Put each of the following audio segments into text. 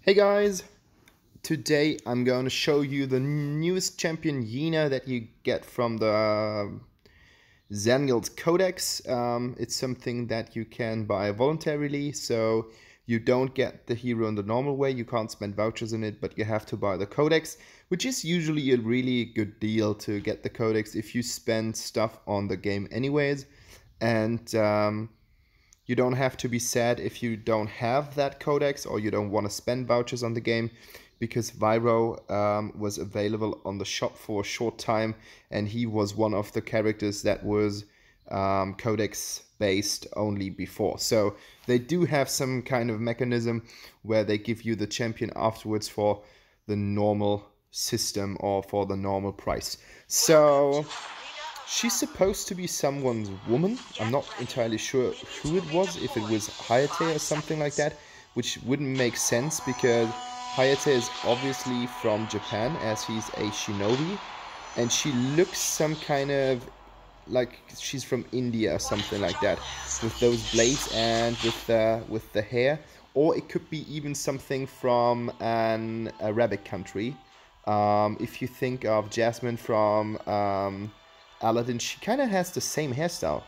Hey guys, today I'm going to show you the newest champion Yena that you get from the Zaniel's Codex. It's something that you can buy voluntarily, so you don't get the hero in the normal way. You can't spend vouchers in it, but you have to buy the Codex, which is usually a really good deal to get the Codex if you spend stuff on the game anyways. And you don't have to be sad if you don't have that Codex or you don't want to spend vouchers on the game, because Valor was available on the shop for a short time, and he was one of the characters that was Codex based only before. So they do have some kind of mechanism where they give you the champion afterwards for the normal system or for the normal price. So she's supposed to be someone's woman. I'm not entirely sure who it was, if it was Hayate or something like that, which wouldn't make sense because Hayate is obviously from Japan, as he's a shinobi, and she looks some kind of like she's from India or something like that, with those blades and with the hair. Or it could be even something from an Arabic country. If you think of Jasmine from Aladdin, she kind of has the same hairstyle.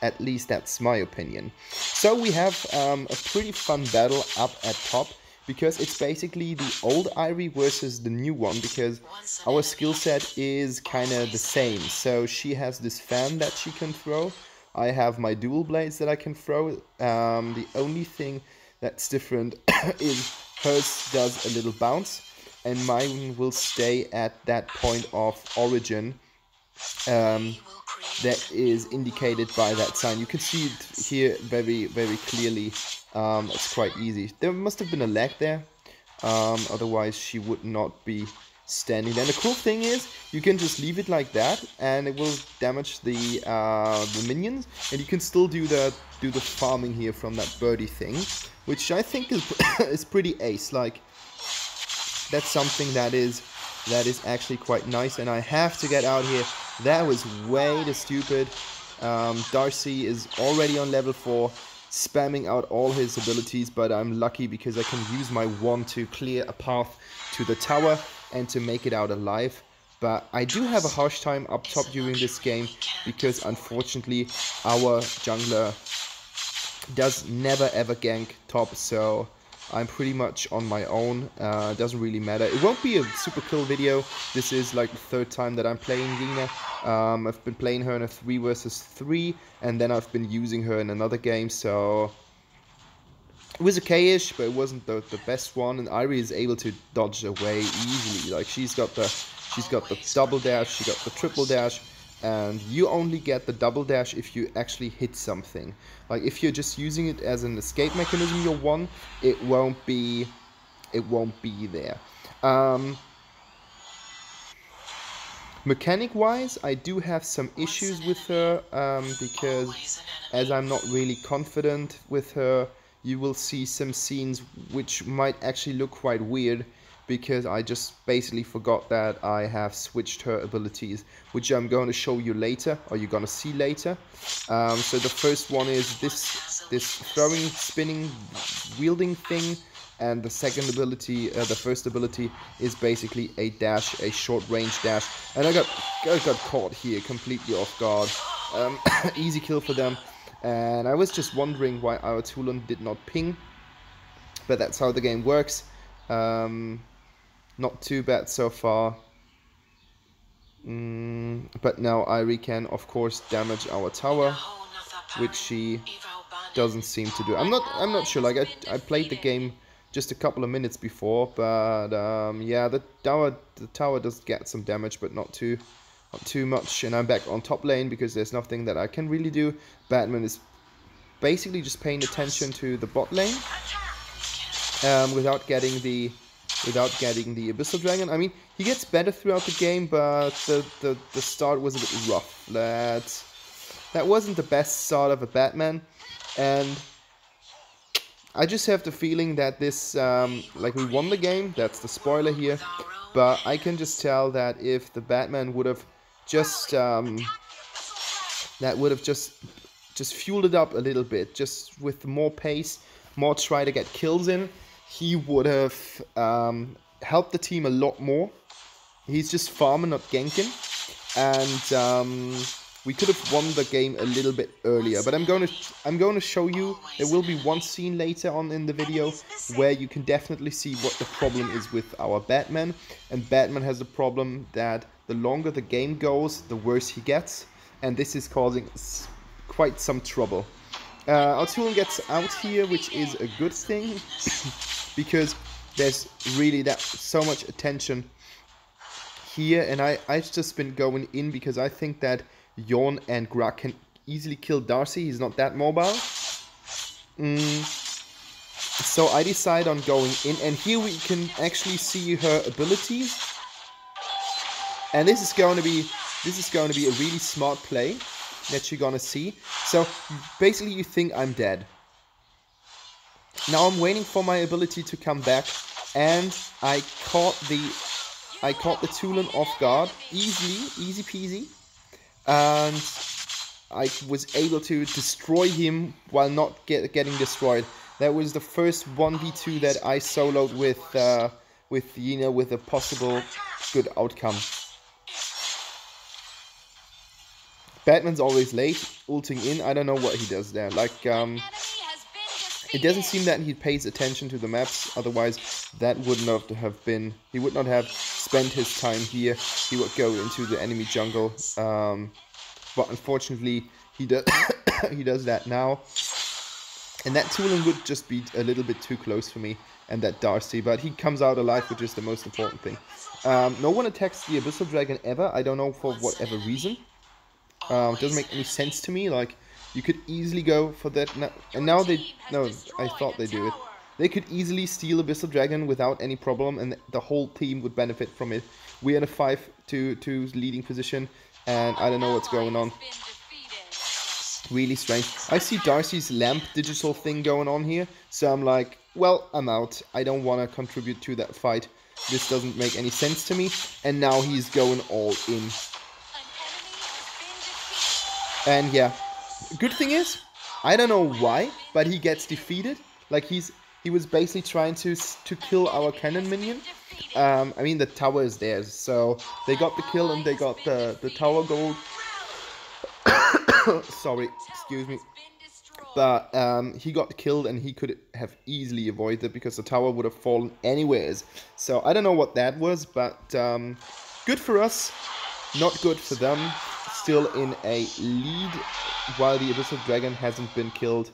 At least that's my opinion. So we have a pretty fun battle up at top, because it's basically the old Irie versus the new one, because our skill set is kind of the same. So she has this fan that she can throw. I have my dual blades that I can throw. The only thing that's different is hers does a little bounce, and mine will stay at that point of origin that is indicated by that sign. You can see it here very clearly. It's quite easy. There must have been a lag there, otherwise she would not be standing there. And the cool thing is you can just leave it like that and it will damage the minions, and you can still do the farming here from that birdie thing, which I think is is pretty ace. Like, that's something that is actually quite nice. And I have to get out here. That was way too stupid. Darcy is already on level 4, spamming out all his abilities, but I'm lucky because I can use my wand to clear a path to the tower and to make it out alive. But I do have a harsh time up top during this game, because unfortunately our jungler does never ever gank top, so I'm pretty much on my own. Doesn't really matter. It won't be a super kill video. This is like the third time that I'm playing Yena. I've been playing her in a 3 versus 3, and then I've been using her in another game, so it was okay-ish, but it wasn't the best one. And Irie is able to dodge away easily. Like, she's got the double dash, she got the triple dash, and you only get the double dash if you actually hit something. Like, if you're just using it as an escape mechanism, your one, it won't be there. Mechanic wise, I do have some issues with her, because as I'm not really confident with her, you will see some scenes which might actually look quite weird, because I just basically forgot that I have switched her abilities, which I'm going to show you later, or you're going to see later. So the first one is this throwing, spinning, wielding thing, and the second ability, the first ability, is basically a dash, a short range dash. And I got caught here completely off guard. Easy kill for them. And I was just wondering why our Tulun did not ping, but that's how the game works. Not too bad so far. But now Irie can, of course, damage our tower, which she doesn't seem to do. I'm not sure. Like, I played the game just a couple of minutes before, but yeah, the tower does get some damage, but not too much. And I'm back on top lane because there's nothing that I can really do. Batman is basically just paying attention to the bot lane, without getting the Abyssal Dragon. I mean, he gets better throughout the game, but the start was a bit rough. That wasn't the best start of a Batman, and I just have the feeling that this, like, we won the game. That's the spoiler here, but I can just tell that if the Batman would have just fueled it up a little bit, just with more pace, more try to get kills in, he would have helped the team a lot more. He's just farming, not ganking, and we could have won the game a little bit earlier. But I'm going to show you. There will be one scene later on in the video where you can definitely see what the problem is with our Batman. And Batman has a problem that the longer the game goes, the worse he gets, and this is causing quite some trouble. Our Tulin gets out here, which is a good thing, because there's really so much attention here, and I've just been going in because I think that Yona and Gra can easily kill Darcy. He's not that mobile. So I decide on going in, and here we can actually see her abilities. And this is going to be a really smart play that you're gonna see. So basically you think I'm dead. Now I'm waiting for my ability to come back, and I caught the Tulin off guard easy peasy, and I was able to destroy him while not getting destroyed. That was the first 1v2 that I soloed with Yena with a possible good outcome. Batman's always late, ulting in. I don't know what he does there. Like, it doesn't seem that he pays attention to the maps. Otherwise, that would not have been. He would not have spent his time here. He would go into the enemy jungle. But unfortunately, he does. He does that now. And that Tulin would just be a little bit too close for me, and that Darcy. But he comes out alive, which is the most important thing. No one attacks the Abyssal Dragon ever. I don't know for whatever reason. It doesn't make any sense to me. Like, you could easily go for that now, and now I thought they do it. They could easily steal Abyssal Dragon without any problem, and the whole team would benefit from it. We're in a 5-2 leading position, and I don't know what's going on. Really strange. I see Darcy's lamp digital thing going on here, so I'm like, well, I'm out. I don't want to contribute to that fight. This doesn't make any sense to me. And now he's going all in. And yeah, good thing is, I don't know why, but he gets defeated. Like, he was basically trying to kill our cannon minion. I mean, the tower is theirs, so they got the kill and they got the tower gold. Sorry, excuse me. But he got killed, and he could have easily avoided it because the tower would have fallen anyways. So I don't know what that was, but good for us, not good for them. Still in a lead, while the Abyssal Dragon hasn't been killed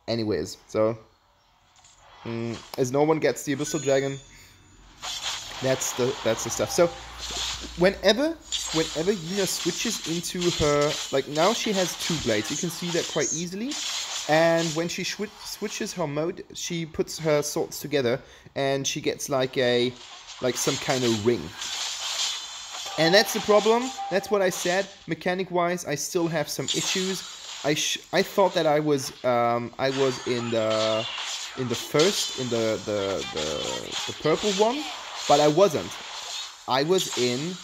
anyways. So as no one gets the Abyssal Dragon, that's the stuff. So whenever Yena switches into her, like now she has 2 blades, you can see that quite easily. And when she switches her mode, she puts her swords together, and she gets like some kind of ring. And that's the problem. That's what I said. Mechanic-wise, I still have some issues. I thought that I was in the purple one, but I wasn't. I was in.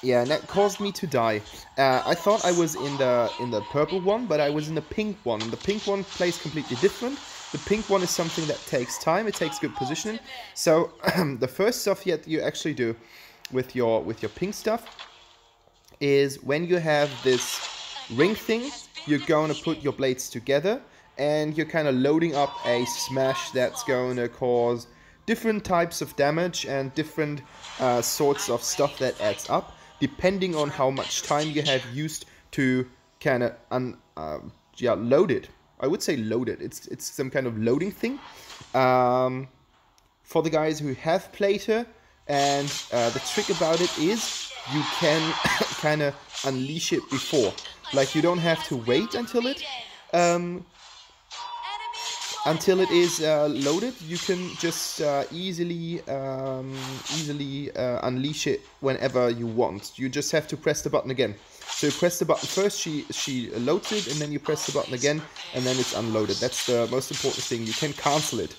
Yeah, and that caused me to die. I thought I was in the purple one, but I was in the pink one. And the pink one plays completely different. The pink one is something that takes time. It takes good positioning. So the first stuff that you actually do with your pink stuff is when you have this ring thing, you're going to put your blades together, and you're kind of loading up a smash that's going to cause different types of damage and different sorts of stuff that adds up, depending on how much time you have used to kind of load it. I would say load it. It's some kind of loading thing. For the guys who have played her, and the trick about it is you can kind of unleash it before. Like, you don't have to wait until it is loaded. You can just easily unleash it whenever you want. You just have to press the button again. So you press the button first, she loads it, and then you press the button again, and then it's unloaded. That's the most important thing. You can cancel it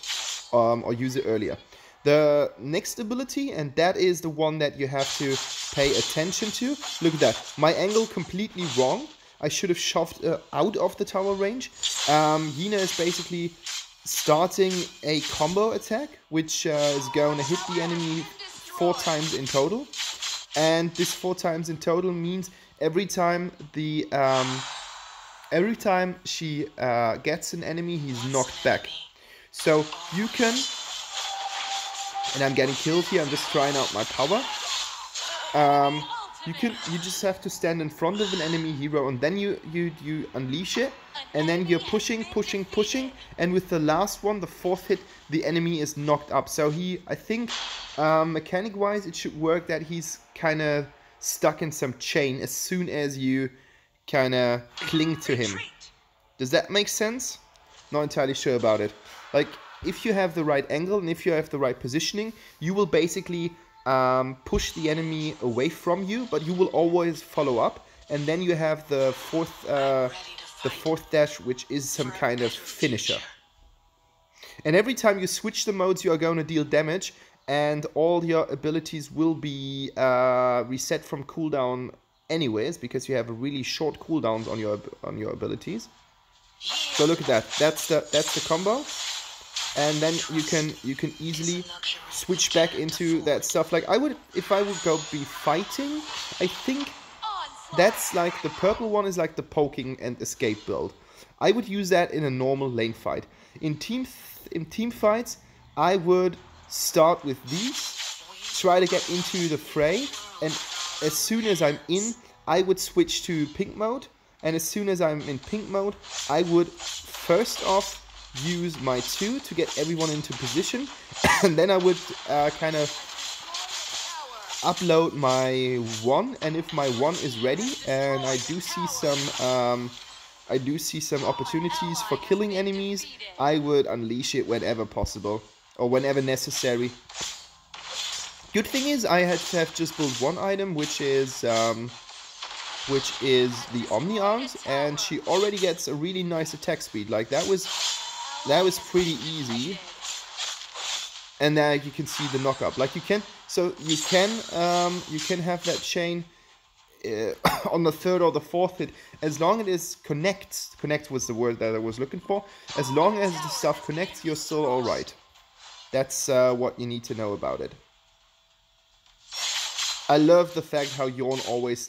or use it earlier. The next ability, and that is the one that you have to pay attention to. Look at that. My angle completely wrong. I should have shoved out of the tower range. Yena is basically starting a combo attack, which is going to hit the enemy 4 times in total. And this 4 times in total means every time she gets an enemy, he's knocked back. So you can, and I'm getting killed here, I'm just trying out my power. You just have to stand in front of an enemy hero, and then you unleash it, and then you're pushing, and with the last one, the 4th hit, the enemy is knocked up. So I think mechanic wise it should work that he's kind of stuck in some chain as soon as you kind of cling to him. Does that make sense? Not entirely sure about it. Like, if you have the right angle and if you have the right positioning, you will basically push the enemy away from you, but you will always follow up, and then you have the fourth dash, which is some kind of finisher. And every time you switch the modes, you are going to deal damage, and all your abilities will be reset from cooldown anyways, because you have a really short cooldowns on your abilities. So look at that. That's the combo. And then you can easily switch back into that stuff. Like if I would go be fighting, I think that's like the purple one is like the poking and escape build. I would use that in a normal lane fight. In team fights, I would start with these, try to get into the fray, and as soon as I'm in, I would switch to pink mode. And as soon as I'm in pink mode, I would first off use my 2 to get everyone into position, and then I would kind of upload my 1, and if my 1 is ready and I do see some opportunities for killing enemies, I would unleash it whenever possible or whenever necessary. Good thing is I have just built one item, which is the Omni arms, and she already gets a really nice attack speed. Like that was pretty easy. And now you can see the knock-up. Like you can have that chain on the 3rd or the 4th hit, as long as it connects. Connect was the word that I was looking for. As long as the stuff connects, you're still alright. That's what you need to know about it. I love the fact how Yorn always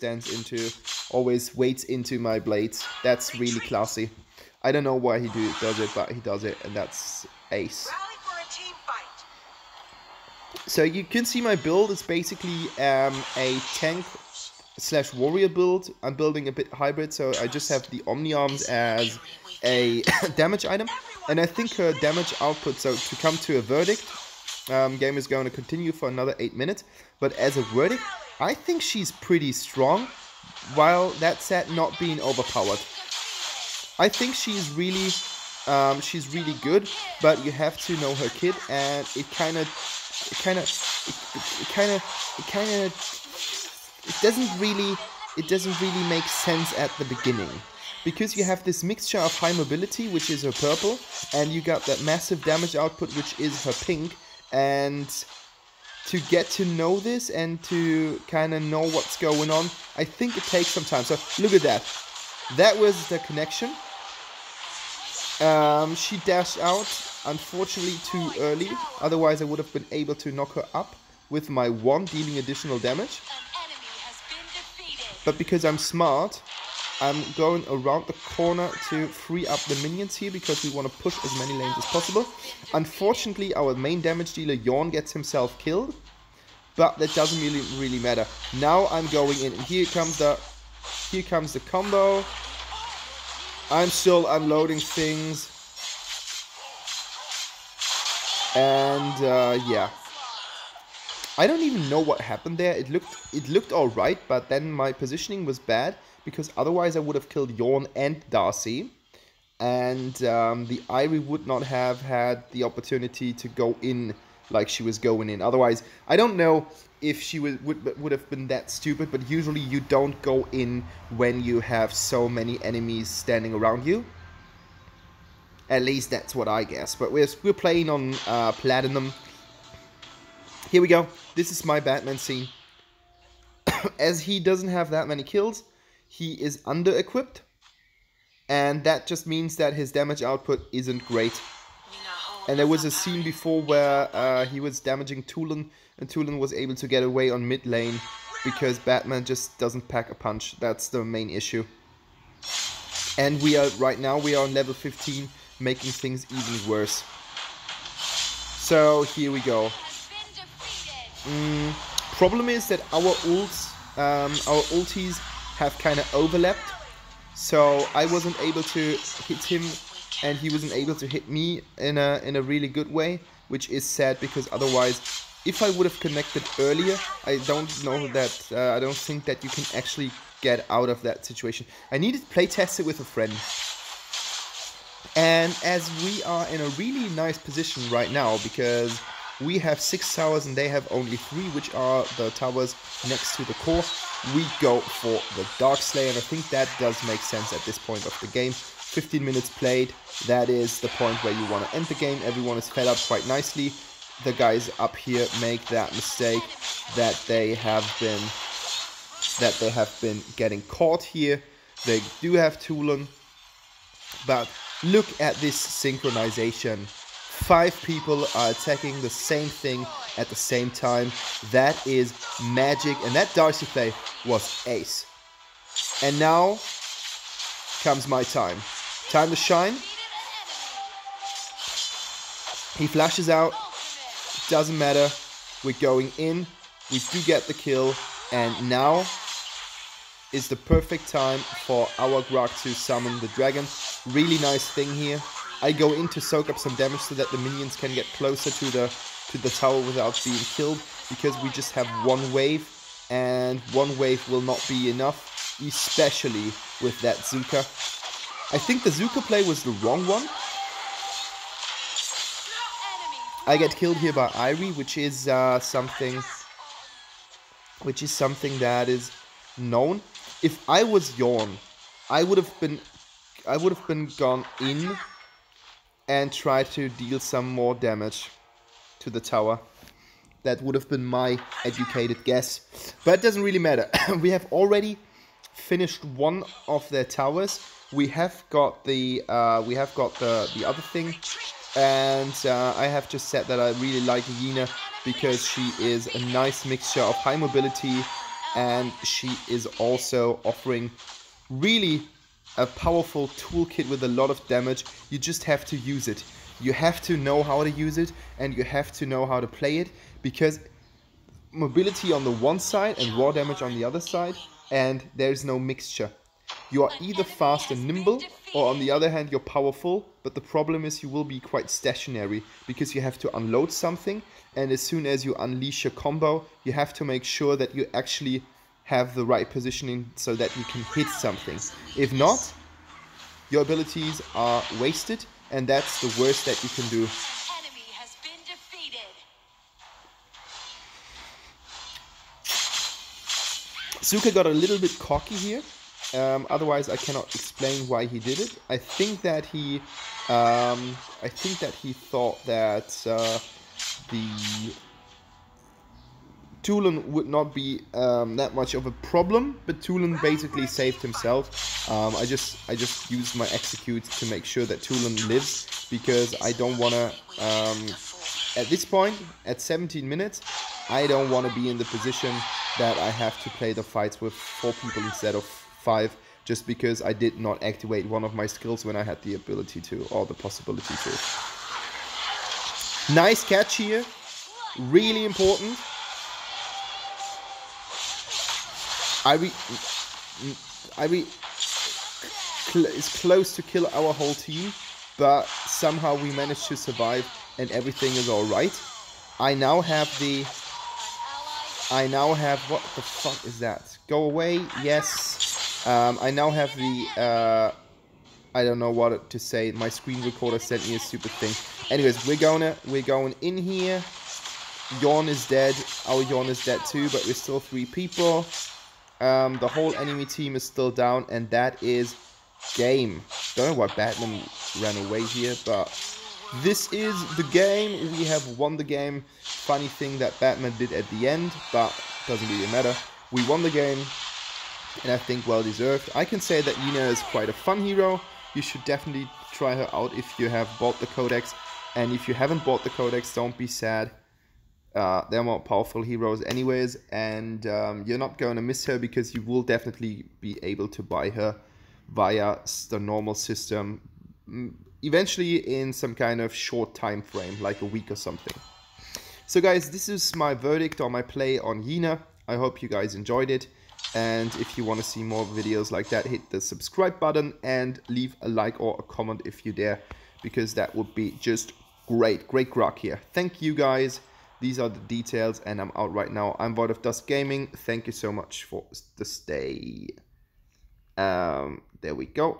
waits into my blades. That's really classy. I don't know why he does it, but he does it, and that's ace. So you can see my build is basically a tank/warrior build. I'm building a bit hybrid, so I just have the Omni arms as a damage item, and I think her damage output. So to come to a verdict, game is going to continue for another 8 minutes. But as a verdict, I think she's pretty strong, while that said, not being overpowered. I think she's really good, but you have to know her kit, and it doesn't really make sense at the beginning, because you have this mixture of high mobility, which is her purple, and you got that massive damage output, which is her pink, and to get to know this and to kind of know what's going on, I think it takes some time. So look at that. That was the connection. She dashed out, unfortunately too early, otherwise I would have been able to knock her up with my 1, dealing additional damage. But because I'm smart, I'm going around the corner to free up the minions here, because we want to push as many lanes as possible. Unfortunately, our main damage dealer, Yorn, gets himself killed, but that doesn't really matter. Now I'm going in, and here comes the combo. I'm still unloading things, and yeah, I don't even know what happened there. It looked all right, but then my positioning was bad, because otherwise I would have killed Yorn and Darcy, and the Irie would not have had the opportunity to go in like she was going in. Otherwise, I don't know if she would have been that stupid, but usually you don't go in when you have so many enemies standing around you. At least that's what I guess. But we're playing on Platinum. Here we go. This is my Batman scene. As he doesn't have that many kills, he is under-equipped, and that just means that his damage output isn't great. And there was a scene before where he was damaging Tulin, and Tulin was able to get away on mid lane because Batman just doesn't pack a punch. That's the main issue. And we are right now on level 15, making things even worse. So here we go. Problem is that our ultis have kind of overlapped, so I wasn't able to hit him, and he wasn't able to hit me in a really good way, which is sad because otherwise, if I would have connected earlier, I don't think that you can actually get out of that situation. I needed to playtest it with a friend. And as we are in a really nice position right now, because we have 6 towers and they have only 3, which are the towers next to the core, we go for the Darkslayer, and I think that does make sense at this point of the game. 15 minutes played, that is the point where you want to end the game. Everyone is fed up quite nicely. The guys up here make that mistake that they have been getting caught here. They do have Tulin, but look at this synchronization. 5 people are attacking the same thing at the same time. That is magic, and that Darcy play was ace. And now comes my time. Time to shine. He flashes out. Doesn't matter. We're going in. We do get the kill, and now is the perfect time for our Grog to summon the dragon. Really nice thing here. I go in to soak up some damage so that the minions can get closer to the tower without being killed, because we just have 1 wave, and 1 wave will not be enough, especially with that Zuka. I think the Zuka play was the wrong one. I get killed here by Irie, which is something that is known. If I was Yorn, I would have been gone in and try to deal some more damage to the tower. That would have been my educated guess, but it doesn't really matter. We have already finished 1 of their towers. We have got the other thing, and I have just said that I really like Yena because she is a nice mixture of high mobility, and she is also offering really a powerful toolkit with a lot of damage. You just have to use it. You have to know how to use it, and you have to know how to play it, because mobility on the one side and raw damage on the other side, and there's no mixture. You are either fast and nimble, or on the other hand you're powerful, but the problem is you will be quite stationary, because you have to unload something, and as soon as you unleash your combo, you have to make sure that you actually have the right positioning so that you can hit something. If not, your abilities are wasted, and that's the worst that you can do. Enemy has been defeated. Zuka got a little bit cocky here. Otherwise, I cannot explain why he did it. I think that he thought that the Tulin would not be that much of a problem, but Tulin basically saved himself. I just used my execute to make sure that Tulin lives, because I don't want to, at this point, at 17 minutes, I don't want to be in the position that I have to play the fights with 4 people instead of 5, just because I did not activate one of my skills when I had the ability to, or the possibility to. Nice catch here, really important. Irie is close to kill our whole team, but somehow we managed to survive and everything is alright. I now have, what the fuck is that? Go away, yes. I now have the, I don't know what to say, my screen recorder sent me a stupid thing. Anyways, we're going in here. Yorn is dead, our Yorn is dead too, but we're still 3 people. The whole enemy team is still down, and that is game. Don't know why Batman ran away here, but this is the game. We have won the game. Funny thing that Batman did at the end, but doesn't really matter. We won the game, and I think well deserved. I can say that Yena is quite a fun hero. You should definitely try her out if you have bought the Codex. And if you haven't bought the Codex, don't be sad. They're more powerful heroes anyways, and you're not going to miss her because you will definitely be able to buy her via the normal system eventually in some kind of short time frame, like a week or something. So guys, this is my verdict or my play on Yena. I hope you guys enjoyed it, and if you want to see more videos like that, hit the subscribe button and leave a like or a comment if you dare, because that would be just great grok here. Thank you guys. These are the details, and I'm out right now. I'm Void of Dusk Gaming. Thank you so much for the stay. There we go.